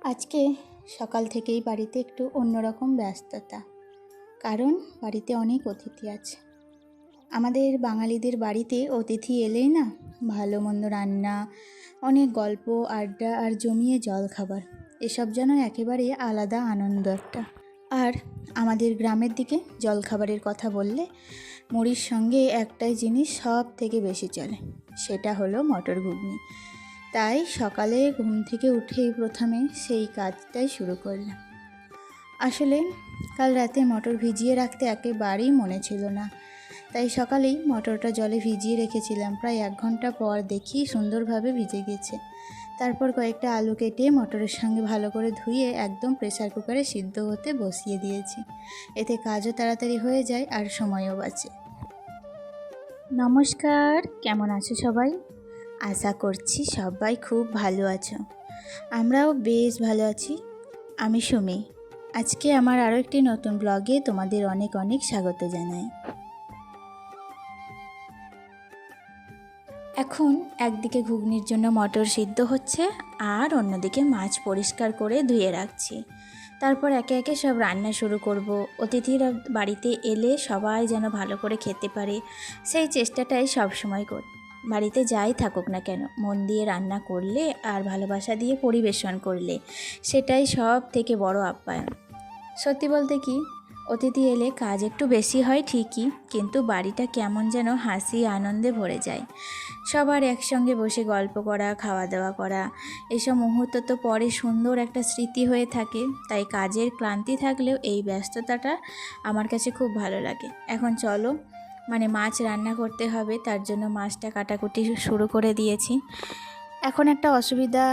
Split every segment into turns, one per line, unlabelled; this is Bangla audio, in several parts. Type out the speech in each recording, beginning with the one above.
আজকে সকাল থেকেই বাড়িতে একটু অন্যরকম ব্যস্ততা। কারণ বাড়িতে অনেক অতিথি আছে। আমাদের বাঙালিদের বাড়িতে অতিথি এলেই না ভালো মন্দ রান্না, অনেক গল্প, আড্ডা আর জমিয়ে জলখাবার, এসব যেন একেবারে আলাদা আনন্দ একটা। আর আমাদের গ্রামের দিকে জলখাবারের কথা বললে মুড়ির সঙ্গে একটাই জিনিস সব থেকে বেশি চলে, সেটা হলো মটর ঘুগনি। তাই সকালে ঘুম থেকে উঠেই প্রথমে সেই কাজটাই শুরু করলাম। আসলে কাল রাতে মটর ভিজিয়ে রাখতে একেবারেই মনে ছিল না, তাই সকালেই মটরটা জলে ভিজিয়ে রেখেছিলাম। প্রায় 1 ঘন্টা পর দেখি সুন্দরভাবে ভিজে গেছে। তারপর কয়েকটা আলু কেটে মটরের সঙ্গে ভালো করে ধুয়ে একদম প্রেসার কুকারে সিদ্ধ হতে বসিয়ে দিয়েছি। এতে কাজও তাড়াতাড়ি হয়ে যায় আর সময়ও বাঁচে। নমস্কার, কেমন আছো সবাই? আশা করছি সবাই খুব ভালো আছো। আমরাও বেশ ভালো আছি। আমি সুমি। আজকে আমার আরও একটি নতুন ব্লগে তোমাদের অনেক অনেক স্বাগত জানাই। এখন একদিকে ঘুগনির জন্য মটর সিদ্ধ হচ্ছে আর অন্যদিকে মাছ পরিষ্কার করে ধুয়ে রাখছি। তারপর একে একে সব রান্না শুরু করব। অতিথিরা বাড়িতে এলে সবাই যেন ভালো করে খেতে পারে, সেই চেষ্টাটাই সবসময় করি। বাড়িতে যাই থাকুক না কেন, মন দিয়ে রান্না করলে আর ভালোবাসা দিয়ে পরিবেশন করলে সেটাই সব থেকে বড় আপ্যায়ন। সত্যি বলতে কি, অতিথি এলে কাজ একটু বেশি হয় ঠিকই, কিন্তু বাড়িটা কেমন যেন হাসি আনন্দে ভরে যায়। সবার একসঙ্গে বসে গল্প করা, খাওয়া দাওয়া করা, এসব মুহূর্ত তো পরে সুন্দর একটা স্মৃতি হয়ে থাকে। তাই কাজের ক্লান্তি থাকলেও এই ব্যস্ততাটা আমার কাছে খুব ভালো লাগে। এখন চলো, মাছ রান্না করতে হবে, তার জন্য মাছটা কাটাকুটি শুরু করে দিয়েছি। এখন একটা অসুবিধা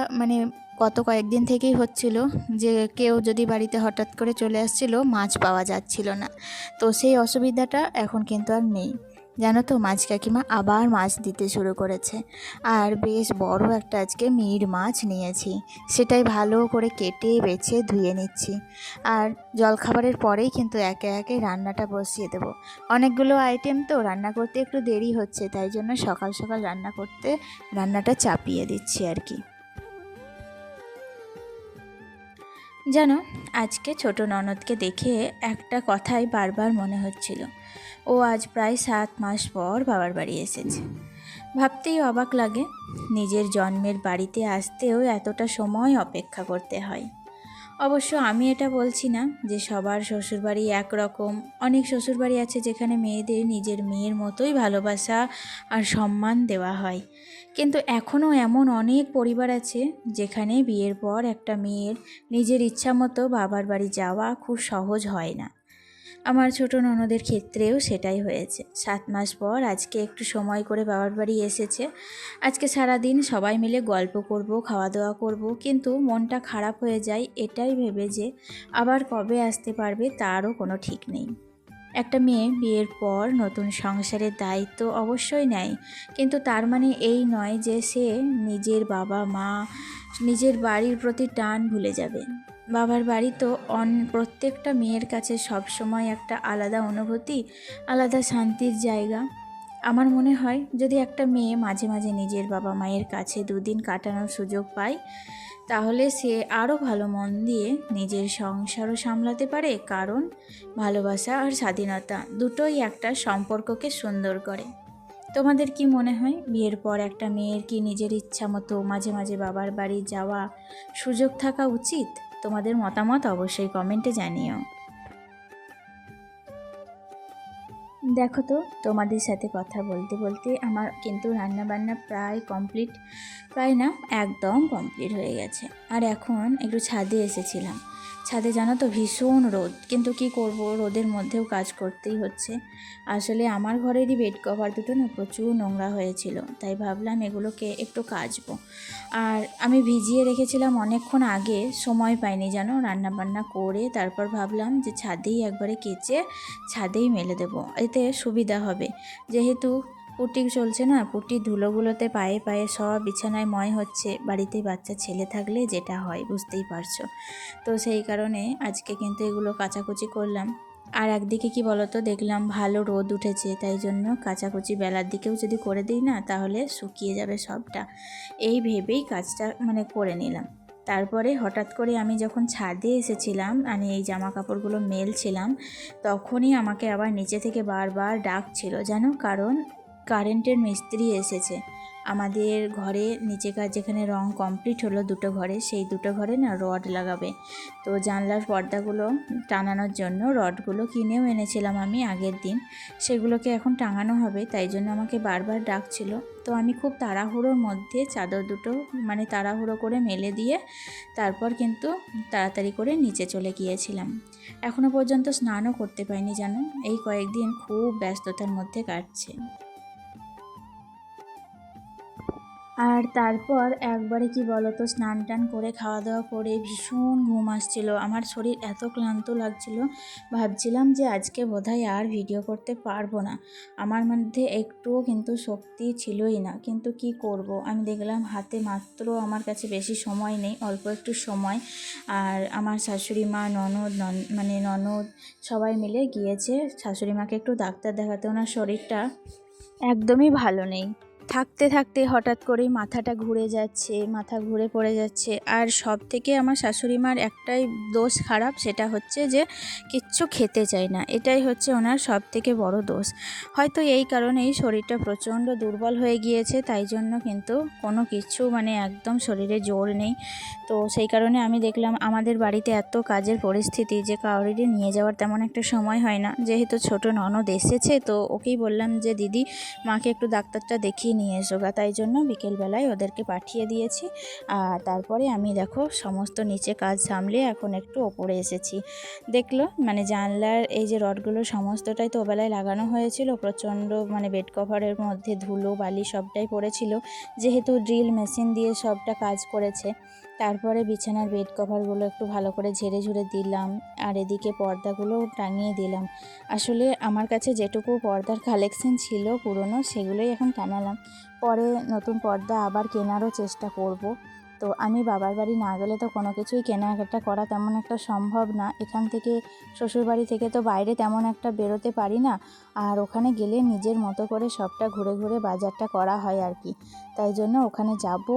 গত কয়েকদিন থেকেই হচ্ছিল যে কেউ যদি বাড়িতে হঠাৎ করে চলে আসছিল, মাছ পাওয়া যাচ্ছিল না। তো সেই অসুবিধাটা এখন কিন্তু আর নেই। জানো তো, মাছ কাকিমা আবার মাছ দিতে শুরু করেছে। আর বেশ বড় একটা আজকে মির মাছ নিয়েছি, সেটাই ভালো করে কেটে বেছে ধুয়ে নিচ্ছি। আর জলখাবারের পরেই কিন্তু একে একে রান্নাটা বসিয়ে দেবো। অনেকগুলো আইটেম তো রান্না করতে একটু দেরি হচ্ছে, তাই জন্য সকাল সকাল রান্নাটা চাপিয়ে দিচ্ছি আর কি। জানো, আজকে ছোট ননদকে দেখে একটা কথাই বারবার মনে হচ্ছিল। ও আজ প্রায় 7 মাস পর বাবার বাড়ি এসেছে। ভাবতেই অবাক লাগে, নিজের জন্মের বাড়িতে আসতেও এতটা সময় অপেক্ষা করতে হয়। অবশ্য আমি এটা বলছি না যে সবার শ্বশুরবাড়ি একরকম। অনেক শ্বশুরবাড়ি আছে যেখানে মেয়েদের নিজের মেয়ের মতোই ভালোবাসা আর সম্মান দেওয়া হয়, কিন্তু এখনও এমন অনেক পরিবার আছে যেখানে বিয়ের পর একটা মেয়ের নিজের ইচ্ছা মতো বাবার বাড়ি যাওয়া খুব সহজ হয় না। আমার ছোট ননদের ক্ষেত্রেও সেটাই হয়েছে। 7 মাস পর আজকে একটু সময় করে বাবার বাড়ি এসেছে। আজকে সারাদিন সবাই মিলে গল্প করব, খাওয়া দাওয়া করব, কিন্তু মনটা খারাপ হয়ে যায় এটাই ভেবে যে আবার কবে আসতে পারবে তারও কোনো ঠিক নেই। একটা মেয়ে বিয়ের পর নতুন সংসারের দায়িত্ব অবশ্যই নেয়, কিন্তু তার মানে এই নয় যে সে নিজের বাবা মা, নিজের বাড়ির প্রতি টান ভুলে যাবে। বাবার বাড়ি তো প্রত্যেকটা মেয়ের কাছে সবসময় একটা আলাদা অনুভূতি, আলাদা শান্তির জায়গা। আমার মনে হয় যদি একটা মেয়ে মাঝে মাঝে নিজের বাবা মায়ের কাছে 2 দিন কাটানোর সুযোগ পায়, তাহলে সে আরও ভালো মন দিয়ে নিজের সংসারও সামলাতে পারে। কারণ ভালোবাসা আর স্বাধীনতা দুটোই একটা সম্পর্ককে সুন্দর করে। তোমাদের কি মনে হয়, বিয়ের পর একটা মেয়ের কি নিজের ইচ্ছা মতো মাঝে মাঝে বাবার বাড়ি যাওয়া সুযোগ থাকা উচিত? তোমাদের মতামত অবশ্যই কমেন্টে জানিও। দেখো তো, তোমাদের সাথে কথা বলতে বলতে আমার কিন্তু রান্নাবান্না প্রায় কমপ্লিট, প্রায় না একদম কমপ্লিট হয়ে গেছে। আর এখন একটু ছাদে এসেছিলাম। ছাদে জানো তো ভীষণ রোদ, কিন্তু কি করব, রোদের মধ্যেও কাজ করতেই হচ্ছে। আসলে আমার ঘরেরই বেড কভার দুটো না প্রচুর নোংরা হয়েছিল, তাই ভাবলাম এগুলোকে একটু কাচবো। আর আমি ভিজিয়ে রেখেছিলাম অনেকক্ষণ আগে, সময় পাইনি জানো রান্নাবান্না করে। তারপর ভাবলাম যে ছাদেই একবারে কেচে ছাদেই মেলে দেবো, এতে সুবিধা হবে। যেহেতু পুটি চলছে না, পুটির ধুলোগুলোতে পায়ে পায়ে সব বিছানায় ময় হচ্ছে। বাড়িতে বাচ্চা ছেলে থাকলে যেটা হয় বুঝতেই পারছো। তো সেই কারণে আজকে কিন্তু এগুলো কাচাকুচি করলাম। আর একদিকে কি বলতো, দেখলাম ভালো রোদ উঠেছে, তাই জন্য কাচাকুচি বেলার দিকেও যদি করে দিই না, তাহলে শুকিয়ে যাবে সবটা। এই ভেবেই কাজটা করে নিলাম। তারপরে হঠাৎ করে আমি যখন ছাদে এসেছিলাম মানে এই জামা কাপড়গুলো মেলছিলাম, তখনই আমাকে আবার নিচে থেকে বারবার ডাকছিল জানো, কারণ কারেন্টের মিস্ত্রি এসেছে আমাদের ঘরে। নিচে কাজ যেখানে রং কমপ্লিট হলো দুটো ঘরে, সেই দুটো ঘরে না রড লাগাবে। তো জানলার পর্দাগুলো টানানোর জন্য রডগুলো কিনেও এনেছিলাম আমি আগের দিন, সেগুলোকে এখন টাঙানো হবে, তাই জন্য আমাকে বারবার ডাকছিল। তো আমি খুব তাড়াহুড়োর মধ্যে চাদর দুটো মানে তাড়াহুড়ো করে মেলে দিয়ে তারপর কিন্তু তাড়াতাড়ি করে নিচে চলে গিয়েছিলাম। এখনও পর্যন্ত স্নানও করতে পারিনি জানো, এই কয়েকদিন খুব ব্যস্ততার মধ্যে কাটছে। আর তারপর একবারে কি বলতো, স্নান টান করে খাওয়া দাওয়া করে ভীষণ ঘুম আসছিল, আমার শরীর এত ক্লান্ত লাগছিল, ভাবছিলাম যে আজকে বোধহয় আর ভিডিও করতে পারবো না। আমার মধ্যে একটুও কিন্তু শক্তি ছিলই না, কিন্তু কি করব, আমি দেখলাম হাতে মাত্র আমার কাছে বেশি সময় নেই, অল্প একটু সময়। আর আমার শাশুড়ি মা ননদ সবাই মিলে গিয়েছে শাশুড়ি মাকে একটু ডাক্তার দেখাতে, ওনার শরীরটা একদমই ভালো নেই। থাকতে থাকতে হঠাৎ করেই মাথাটা ঘুরে যাচ্ছে, মাথা ঘুরে পড়ে যাচ্ছে। আর সব থেকে আমার শাশুড়ি মার একটাই দোষ খারাপ, সেটা হচ্ছে যে কিচ্ছু খেতে চায় না, এটাই হচ্ছে ওনার সব থেকে বড় দোষ। হয়তো এই কারণেই শরীরটা প্রচণ্ড দুর্বল হয়ে গিয়েছে, তাই জন্য কিন্তু কোনো কিছু মানে একদম শরীরে জোর নেই। তো সেই কারণে আমি দেখলাম আমাদের বাড়িতে এত কাজের পরিস্থিতি যে কাউরিরই নিয়ে যাওয়ার তেমন একটা সময় হয় না। যেহেতু ছোট ননদ এসেছে, তো ওকেই বললাম যে দিদি মাকে একটু ডাক্তারটা দেখিয়ে নিয়ে এসো গা, তাই জন্য বিকেলবেলায় ওদেরকে পাঠিয়ে দিয়েছি। আর তারপরে আমি দেখো সমস্ত নিচে কাজ সামলে এখন একটু ওপরে এসেছি। দেখলো মানে জানলার এই যে রডগুলো সমস্তটাই তো ওবেলায় লাগানো হয়েছিল, প্রচণ্ড মানে বেড কভারের মধ্যে ধুলো বালি সবটাই পড়েছিল, যেহেতু ড্রিল মেশিন দিয়ে সবটা কাজ করেছে। তারপরে বিছানার বেড কভারগুলো একটু ভালো করে ঝেড়ে ঝুড়ে দিলাম, আর এদিকে পর্দাগুলো টাঙিয়ে দিলাম। আসলে আমার কাছে যেটুকু পর্দার কালেকশন ছিল পুরনো, সেগুলোই এখন টানালাম, পরে নতুন পর্দা আবার কেনারও চেষ্টা করব। তো আমি বাবার বাড়ি না গেলে তো কোনো কিছুই কেনাকাটা করা তেমন একটা সম্ভব না, এখান থেকে শ্বশুরবাড়ি থেকে তো বাইরে তেমন একটা বেরোতে পারি না, আর ওখানে গেলে নিজের মতো করে সবটা ঘুরে ঘুরে বাজারটা করা হয় আর কি। তাই জন্য ওখানে যাব,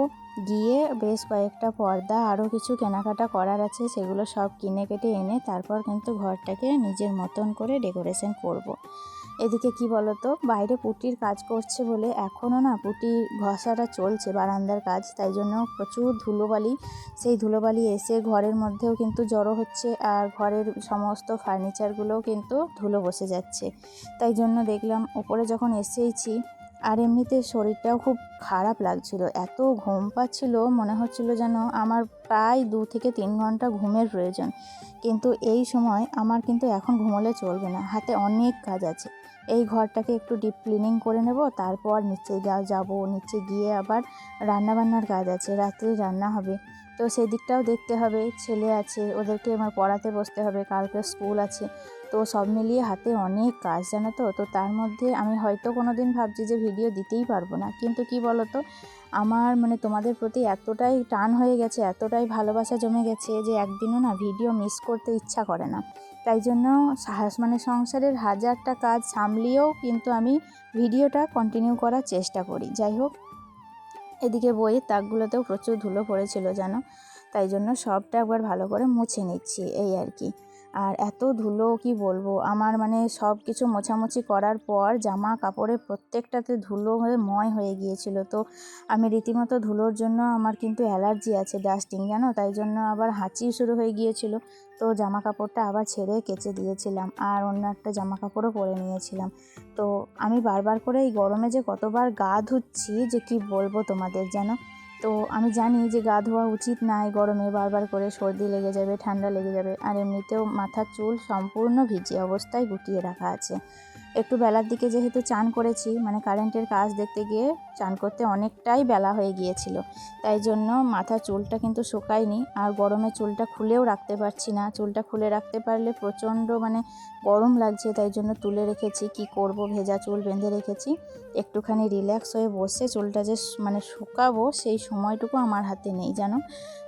গিয়ে বেশ কয়েকটা পর্দা আরও কিছু কেনাকাটা করার আছে, সেগুলো সব কিনে কেটে এনে তারপর কিন্তু ঘরটাকে নিজের মতন করে ডেকোরেশন করব। এদিকে কি বলতো, বাইরে পুটির কাজ করছে বলে এখনও না পুটি ঘষাটা চলছে বারান্দার কাজ, তাই জন্য প্রচুর ধুলোবালি, সেই ধুলোবালি এসে ঘরের মধ্যেও কিন্তু জড়ো হচ্ছে, আর ঘরের সমস্ত ফার্নিচারগুলোও কিন্তু ধুলো বসে যাচ্ছে। তাই জন্য দেখলাম ওপরে যখন এসেইছি, আর এমনিতে শরীরটাও খুব খারাপ লাগছিল, এত ঘুম পাচ্ছিল, মনে হচ্ছিল যেন আমার প্রায় 2 থেকে 3 ঘন্টা ঘুমের প্রয়োজন। কিন্তু এই সময় আমার কিন্তু এখন ঘুমোলে চলবে না, হাতে অনেক কাজ আছে। এই ঘরটাকে একটু ডিপ ক্লিনিং করে নেব, তারপর নিচে যাব, নিচে গিয়ে আবার রান্নাবান্নার কাজ আছে, রাত্রে রান্না হবে, তো সেই দিকটাও দেখতে হবে, ছেলে আছে ওদেরকে আমার পড়াতে বসতে হবে, কালকে স্কুল আছে। তো সব মিলিয়ে হাতে অনেক কাজ জানো তো। তো তার মধ্যে আমি হয়তো কোনো দিন ভাবছি যে ভিডিও দিতেই পারবো না, কিন্তু কি বলো তো, আমার মানে তোমাদের প্রতি এতটাই টান হয়ে গেছে, এতটাই ভালোবাসা জমে গেছে যে একদিনও না ভিডিও মিস করতে ইচ্ছা করে না। তাই জন্য মানে সংসারের হাজারটা কাজ সামলিয়েও কিন্তু আমি ভিডিওটা কন্টিনিউ করার চেষ্টা করি। যাই হোক, এদিকে বইয়ের তাকগুলোতেও প্রচুর ধুলো পড়েছিল জানো, তাই জন্য সবটা একবার ভালো করে মুছে নিচ্ছি এই আর কি। আর এত ধুলো কি বলবো, আমার মানে সব কিছু মোছামুছি করার পর জামা কাপড়ে প্রত্যেকটাতে ধুলো হয়ে ময় হয়ে গিয়েছিল। তো আমি রীতিমতো ধুলোর জন্য আমার কিন্তু অ্যালার্জি আছে, ডাস্টিং জানো, তাই জন্য আবার হাঁচিও শুরু হয়ে গিয়েছিল। তো জামা কাপড়টা আবার ছেড়ে কেচে দিয়েছিলাম, আর অন্য একটা জামা কাপড়ও পরে নিয়েছিলাম। তো আমি বারবার করে এই গরমে যে কতবার গা ধুচ্ছি যে কি বলবো তোমাদের যেন। তো আমি জানি যে গা ধোয়া উচিত না এই গরমে, বারবার করে সর্দি লেগে যাবে, ঠান্ডা লেগে যাবে, আর এমনিতেও মাথার চুল সম্পূর্ণ ভিজে অবস্থায় গুটিয়ে রাখা আছে। একটু বেলার দিকে যেহেতু চান করেছি, মানে কারেন্টের কাজ দেখতে গিয়ে চান করতে অনেকটাই বেলা হয়ে গিয়েছিল, তাই জন্য মাথার চুলটা কিন্তু শুকায়নি, আর গরমে চুলটা খুলেও রাখতে পারছি না, চুলটা খুলে রাখতে পারলে প্রচণ্ড মানে গরম লাগছে, তাই জন্য তুলে রেখেছি, কি করব, ভেজা চুল বেঁধে রেখেছি। একটুখানি রিল্যাক্স হয়ে বসে চুলটা যে মানে শুকাবো সেই সময়টুকু আমার হাতে নেই জানো।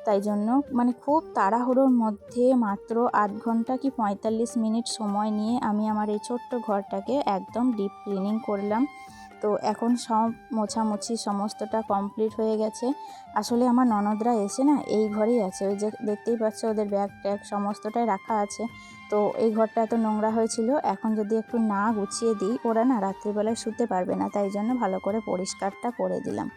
তাই জন্য মানে খুব তাড়াহুড়োর মধ্যে মাত্র 8 ঘন্টা কি 45 মিনিট সময় নিয়ে আমি আমার এই ছোট্ট ঘরটাকে একদম ডিপ ক্লিনিং করলাম। তো এখন সব মোছামুছি সমস্তটা কমপ্লিট হয়ে গেছে। আসলে আমার ননদরা এসে না এই ঘরেই আছে, ওই যে দেখতেই পাচ্ছ ওদের ব্যাগ ট্যাগ সমস্তটাই রাখা আছে। তো এই ঘরটা এত নোংরা হয়েছিল, এখন যদি একটু না গুছিয়ে দিই ওরা না রাত্রিবেলায় শুতে পারবে না, তাই জন্য ভালো করে পরিষ্কারটা করে দিলাম।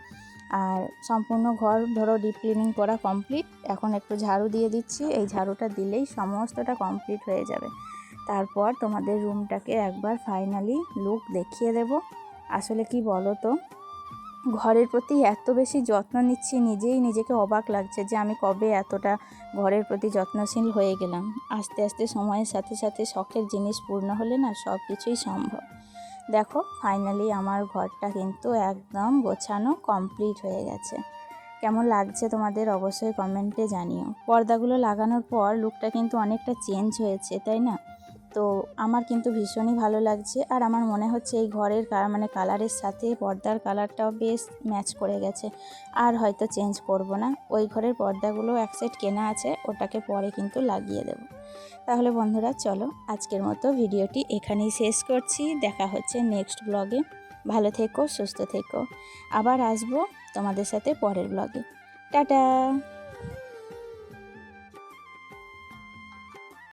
আর সম্পূর্ণ ঘর ধরো ডিপ ক্লিনিং করা কমপ্লিট। এখন একটু ঝাড়ু দিয়ে দিচ্ছি, এই ঝাড়ুটা দিলেই সমস্তটা কমপ্লিট হয়ে যাবে। তারপর তোমাদের রুমটাকে একবার ফাইনালি লুক দেখিয়ে দেব। আসলে কি বলো তো, ঘরের প্রতি এত বেশি যত্ন নিচ্ছি, নিজেই নিজেকে অবাক লাগছে যে আমি কবে এতটা ঘরের প্রতি যত্নশীল হয়ে গেলাম। আস্তে আস্তে সময়ের সাথে সাথে শখের জিনিস পূর্ণ হলে না সব কিছুই সম্ভব। দেখো ফাইনালি আমার ঘরটা কিন্তু একদম গোছানো কমপ্লিট হয়ে গেছে। কেমন লাগছে তোমাদের অবশ্যই কমেন্টে জানিও। পর্দাগুলো লাগানোর পর লুকটা কিন্তু অনেকটা চেঞ্জ হয়েছে, তাই না? তো আমার কিন্তু ভীষণই ভালো লাগছে। আর আমার মনে হচ্ছে এই ঘরের কালারের সাথে পর্দার কালারটাও বেশ ম্যাচ করে গেছে। আর হয়তো চেঞ্জ করব না, ওই ঘরের পর্দাগুলো এক সেট কেনা আছে, ওটাকে পরে কিন্তু লাগিয়ে দেব। তাহলে বন্ধুরা চলো আজকের মতো ভিডিওটি এখানেই শেষ করছি। দেখা হচ্ছে নেক্সট ব্লগে। ভালো থেকো, সুস্থ থেকো। আবার আসবো তোমাদের সাথে পরের ব্লগে। টাটা।